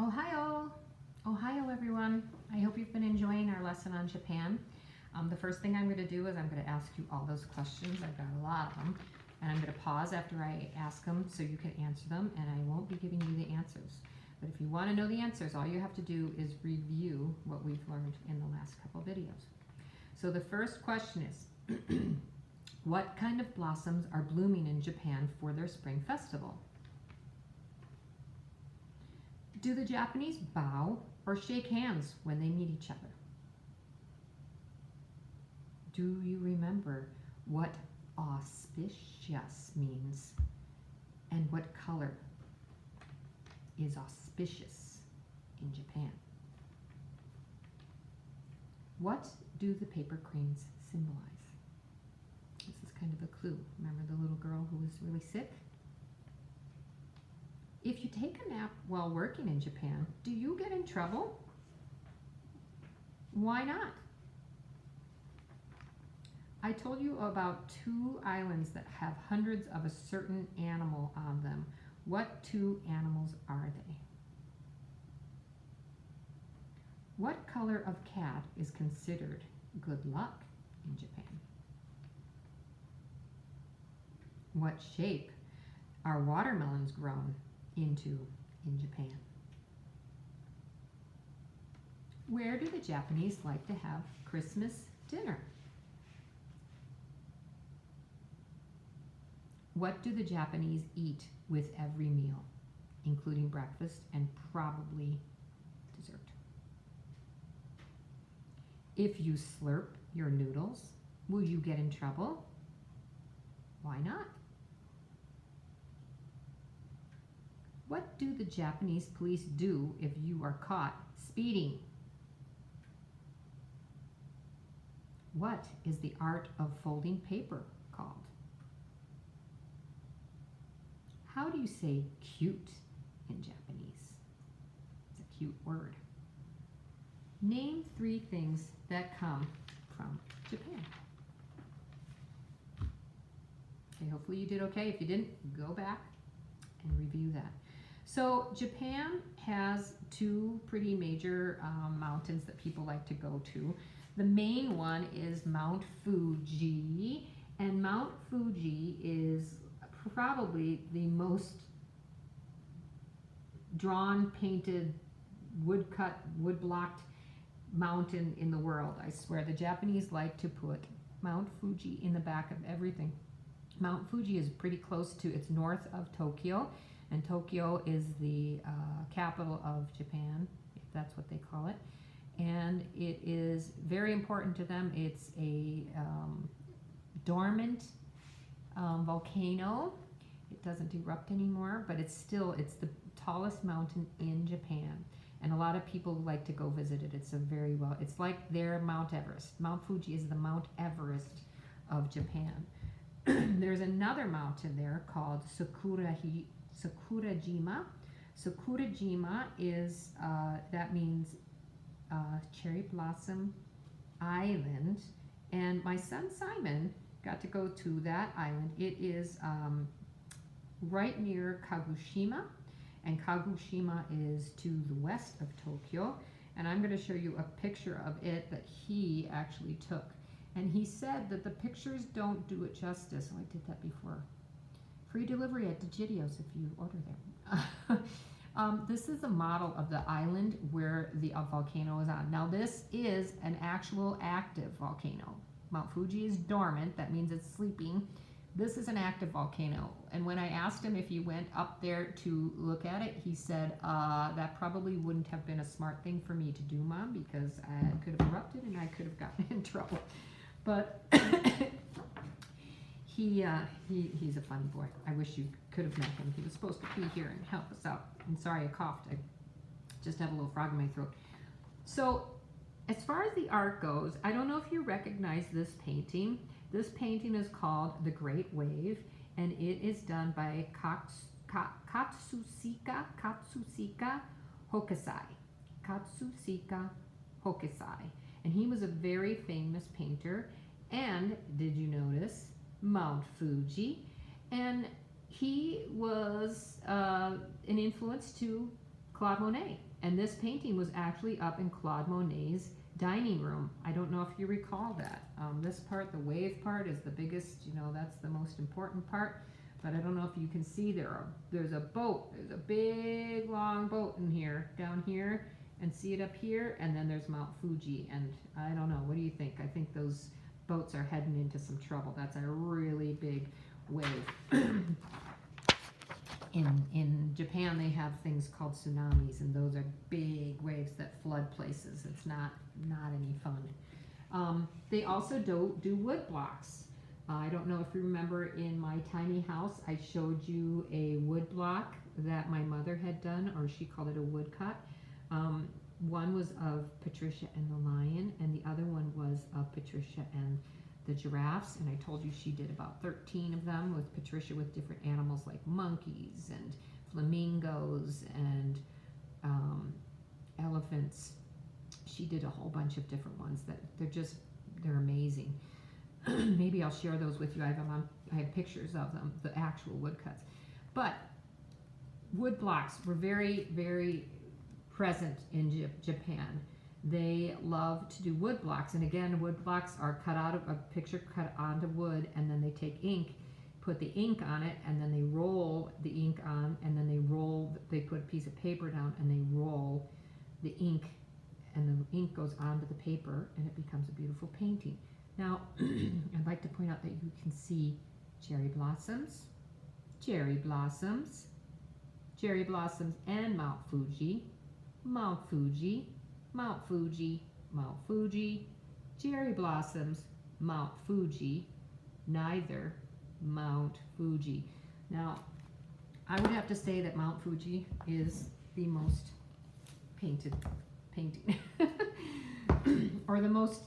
Ohio! Ohio, everyone. I hope you've been enjoying our lesson on Japan. The first thing I'm going to do is I'm going to ask you all those questions. I've got a lot of them. And I'm going to pause after I ask them so you can answer them, and I won't be giving you the answers. But if you want to know the answers, all you have to do is review what we've learned in the last couple videos. So the first question is, what kind of blossoms are blooming in Japan for their spring festival? Do the Japanese bow or shake hands when they meet each other? Do you remember what auspicious means and what color is auspicious in Japan? What do the paper cranes symbolize? This is kind of a clue. Remember the little girl who was really sick? If you take a nap while working in Japan, do you get in trouble? Why not? I told you about 2 islands that have hundreds of a certain animal on them. What 2 animals are they? What color of cat is considered good luck in Japan? What shape are watermelons grown into in Japan? Where do the Japanese like to have Christmas dinner? What do the Japanese eat with every meal, including breakfast and probably dessert? If you slurp your noodles, will you get in trouble? Why not? What do the Japanese police do if you are caught speeding? What is the art of folding paper called? How do you say cute in Japanese? It's a cute word. Name 3 things that come from Japan. Okay, hopefully you did okay. If you didn't, go back and review that. So Japan has 2 pretty major mountains that people like to go to. The main one is Mount Fuji, and Mount Fuji is probably the most drawn, painted, woodcut, wood-blocked mountain in the world. I swear, the Japanese like to put Mount Fuji in the back of everything. Mount Fuji is pretty close to, it's north of Tokyo, and Tokyo is the capital of Japan, if that's what they call it. And it is very important to them. It's a dormant volcano. It doesn't erupt anymore, but it's the tallest mountain in Japan. And a lot of people like to go visit it. It's like their Mount Everest. Mount Fuji is the Mount Everest of Japan. There's another mountain there called Sakurajima. Sakurajima is, that means Cherry Blossom Island. And my son Simon got to go to that island. It is right near Kagoshima, and Kagoshima is to the west of Tokyo. And I'm going to show you a picture of it that he actually took. And he said that the pictures don't do it justice. Oh, I did that before. Free delivery at Digitios if you order there. This is a model of the island where the volcano is on. Now this is an actual active volcano. Mount Fuji is dormant, that means it's sleeping. This is an active volcano. And when I asked him if he went up there to look at it, he said, that probably wouldn't have been a smart thing for me to do, Mom, because I could have erupted and I could have gotten in trouble. But he's a funny boy. I wish you could have met him. He was supposed to be here and help us out. I'm sorry I coughed. I just have a little frog in my throat. So as far as the art goes, I don't know if you recognize this painting. This painting is called The Great Wave, and it is done by Katsushika Hokusai. Katsushika Hokusai. And he was a very famous painter. And did you notice Mount Fuji? And he was an influence to Claude Monet. And this painting was actually up in Claude Monet's dining room. I don't know if you recall that. This part, the wave part, is the biggest, you know, that's the most important part. But I don't know if you can see there's a boat. There's a big, long boat in here, down here, and see it up here. And then there's Mount Fuji. And I don't know, what do you think? I think those boats are heading into some trouble. That's a really big wave. In Japan, they have things called tsunamis, and those are big waves that flood places. It's not any fun. They also do wood blocks. I don't know if you remember, in my tiny house, I showed you a wood block that my mother had done, or she called it a woodcut. One was of Patricia and the lion, and the other one was of Patricia and the giraffes. And I told you she did about 13 of them, with Patricia with different animals like monkeys and flamingos and elephants. She did a whole bunch of different ones that they're amazing. Maybe I'll share those with you. I have pictures of them, the actual woodcuts. But wood blocks were very, very present in Japan. They love to do wood blocks, and again, wood blocks are cut out of a picture, cut onto wood, and then they take ink, put the ink on it, and then they roll the ink on, and then they put a piece of paper down, and they roll the ink, and the ink goes onto the paper, and it becomes a beautiful painting. Now, I'd like to point out that you can see cherry blossoms, cherry blossoms, cherry blossoms, and Mount Fuji, Mount Fuji, Mount Fuji, Mount Fuji, cherry blossoms, Mount Fuji, neither Mount Fuji. Now, I would have to say that Mount Fuji is the most painted painting, or the most,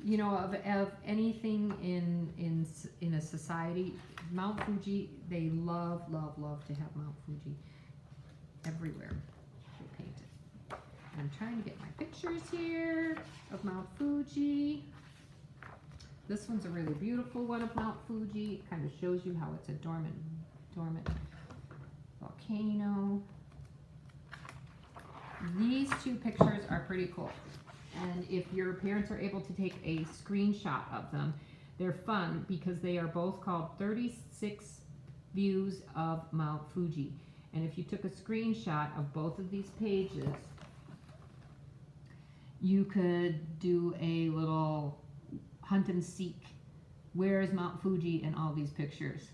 you know, of anything in a society. Mount Fuji, they love to have Mount Fuji everywhere they paint it. I'm trying to get my pictures here of Mount Fuji. This one's a really beautiful one of Mount Fuji. It kind of shows you how it's a dormant volcano. These two pictures are pretty cool. And if your parents are able to take a screenshot of them, they're fun because they are both called 36 Views of Mount Fuji. And if you took a screenshot of both of these pages, you could do a little hunt and seek. Where is Mount Fuji in all these pictures?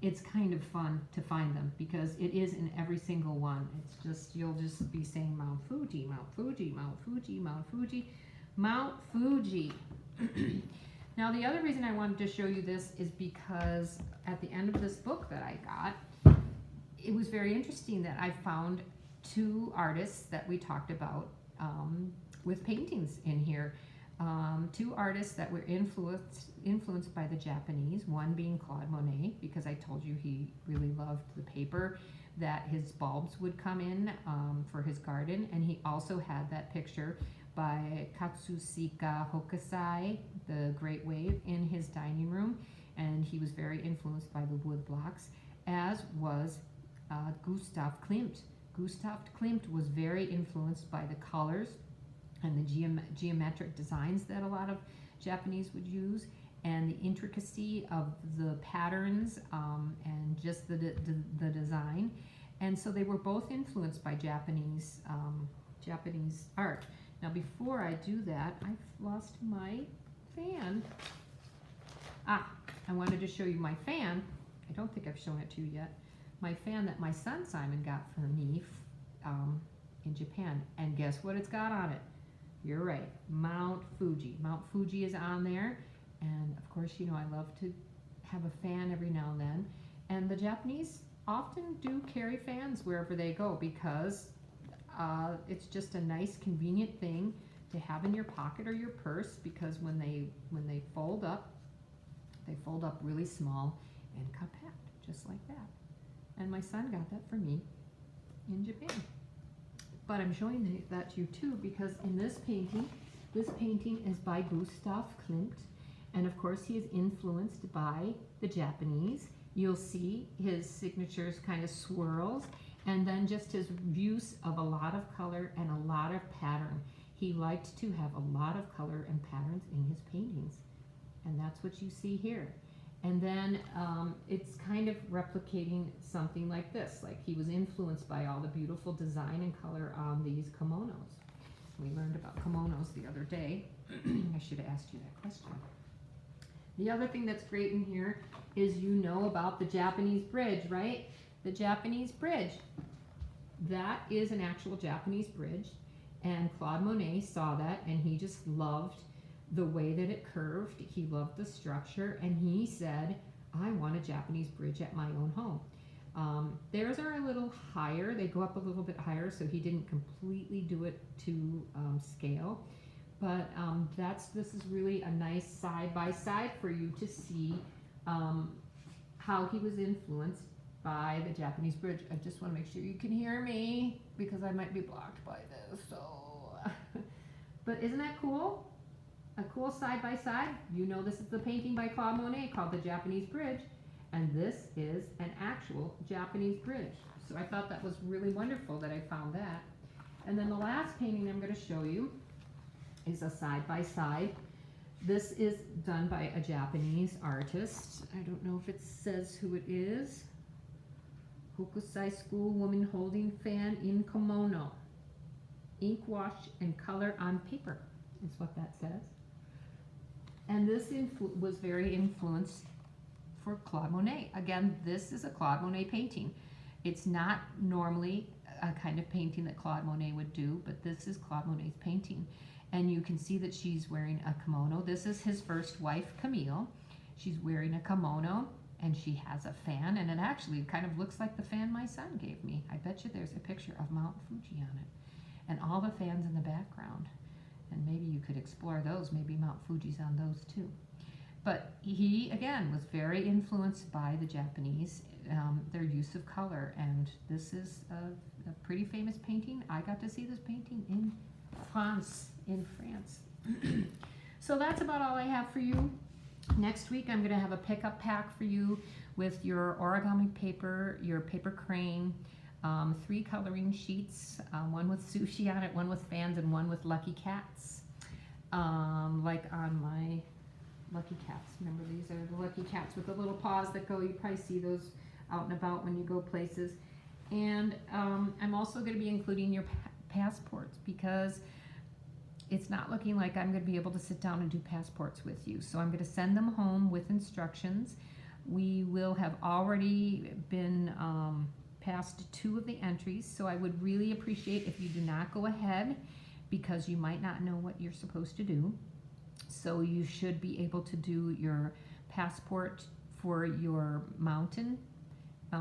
It's kind of fun to find them because it is in every single one. It's just, you'll just be saying Mount Fuji, Mount Fuji, Mount Fuji, Mount Fuji, Mount Fuji. Now, the other reason I wanted to show you this is because at the end of this book that I got, it was very interesting that I found two artists that we talked about with paintings in here. Two artists that were influenced by the Japanese, one being Claude Monet, because I told you he really loved the paper that his bulbs would come in for his garden, and he also had that picture by Katsushika Hokusai, the Great Wave, in his dining room, and he was very influenced by the wood blocks, as was Gustav Klimt. Gustav Klimt was very influenced by the colors and the geometric designs that a lot of Japanese would use, and the intricacy of the patterns and just the design. And so they were both influenced by Japanese art. Now, before I do that, I've lost my fan. I wanted to show you my fan. I don't think I've shown it to you yet. My fan that my son Simon got for me in Japan. And guess what it's got on it? You're right, Mount Fuji. Mount Fuji is on there, and of course, you know, I love to have a fan every now and then. And the Japanese often do carry fans wherever they go because it's just a nice, convenient thing to have in your pocket or your purse, because when they fold up really small and compact, just like that. And my son got that for me in Japan. But I'm showing that to you too because in this painting is by Gustav Klimt, and of course he is influenced by the Japanese. You'll see his signatures kind of swirls, And then just his use of a lot of color and a lot of pattern. He liked to have a lot of color and patterns in his paintings. And that's what you see here. And then it's kind of replicating something like this. Like he was influenced by all the beautiful design and color on these kimonos. We learned about kimonos the other day. I should have asked you that question. The other thing that's great in here is you know about the Japanese bridge, right? The Japanese bridge. That is an actual Japanese bridge, and Claude Monet saw that and he just loved the way that it curved. He loved the structure, and he said, I want a Japanese bridge at my own home. Theirs are a little higher. They go up a little bit higher, so he didn't completely do it to scale. But this is really a nice side-by-side for you to see how he was influenced by the Japanese bridge. I just want to make sure you can hear me because I might be blocked by this. So, but isn't that cool? A cool side-by-side. You know this is the painting by Claude Monet called the Japanese Bridge, and this is an actual Japanese bridge. So I thought that was really wonderful that I found that. And then the last painting I'm going to show you is a side-by-side. This is done by a Japanese artist. I don't know if it says who it is. Hokusai School Woman Holding Fan in Kimono. Ink wash and color on paper is what that says. And this was very influenced for Claude Monet. Again, this is a Claude Monet painting. It's not normally a kind of painting that Claude Monet would do, but this is Claude Monet's painting. And you can see that she's wearing a kimono. This is his first wife, Camille. She's wearing a kimono, and she has a fan, and it actually kind of looks like the fan my son gave me. I bet you there's a picture of Mount Fuji on it, and all the fans in the background. And maybe you could explore those. Maybe Mount Fuji's on those too. But he, again, was very influenced by the Japanese, their use of color. And this is a pretty famous painting. I got to see this painting in France. So that's about all I have for you. Next week, I'm going to have a pickup pack for you with your origami paper, your paper crane, 3 coloring sheets, one with sushi on it, one with fans, and one with lucky cats. Like on my lucky cats. Remember, these are the lucky cats with the little paws that go. You probably see those out and about when you go places. And I'm also going to be including your passports, because it's not looking like I'm going to be able to sit down and do passports with you. So I'm going to send them home with instructions. We will have already been past 2 of the entries, so I would really appreciate if you do not go ahead, because you might not know what you're supposed to do. So you should be able to do your passport for your Mount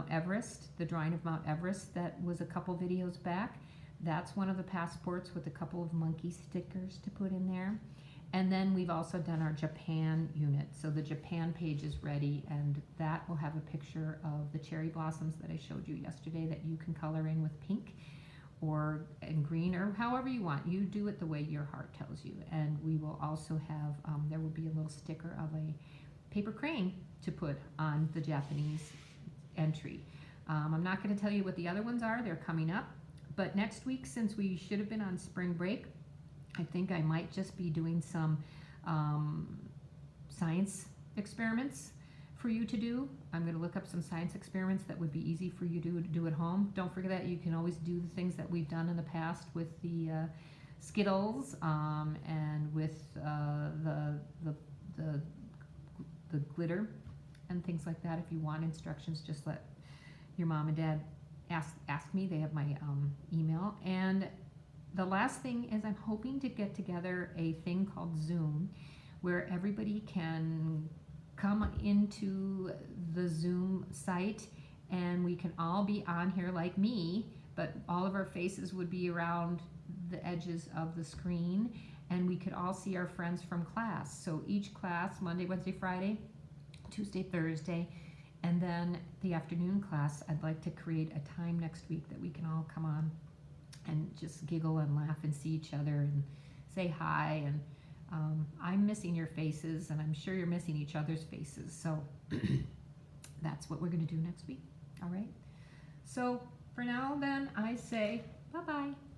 Everest, the drawing of Mount Everest that was a couple videos back. That's one of the passports with a couple of monkey stickers to put in there. And then we've also done our Japan unit. So the Japan page is ready, and that will have a picture of the cherry blossoms that I showed you yesterday that you can color in with pink or in green, or however you want. You do it the way your heart tells you. And we will also have, there will be a little sticker of a paper crane to put on the Japanese entry. I'm not going to tell you what the other ones are. They're coming up. But next week, since we should have been on spring break, I think I might just be doing some science experiments for you to do. I'm going to look up some science experiments that would be easy for you to do at home. Don't forget that you can always do the things that we've done in the past with the Skittles and with the glitter and things like that. If you want instructions, just let your mom and dad ask me. They have my email. And the last thing is, I'm hoping to get together a thing called Zoom, where everybody can come into the Zoom site and we can all be on here like me, but all of our faces would be around the edges of the screen, and we could all see our friends from class. So each class, Monday, Wednesday, Friday, Tuesday, Thursday, and then the afternoon class, I'd like to create a time next week that we can all come on and just giggle and laugh and see each other and say hi. And I'm missing your faces, and I'm sure you're missing each other's faces. So that's what we're going to do next week. All right. So for now, then I say bye-bye.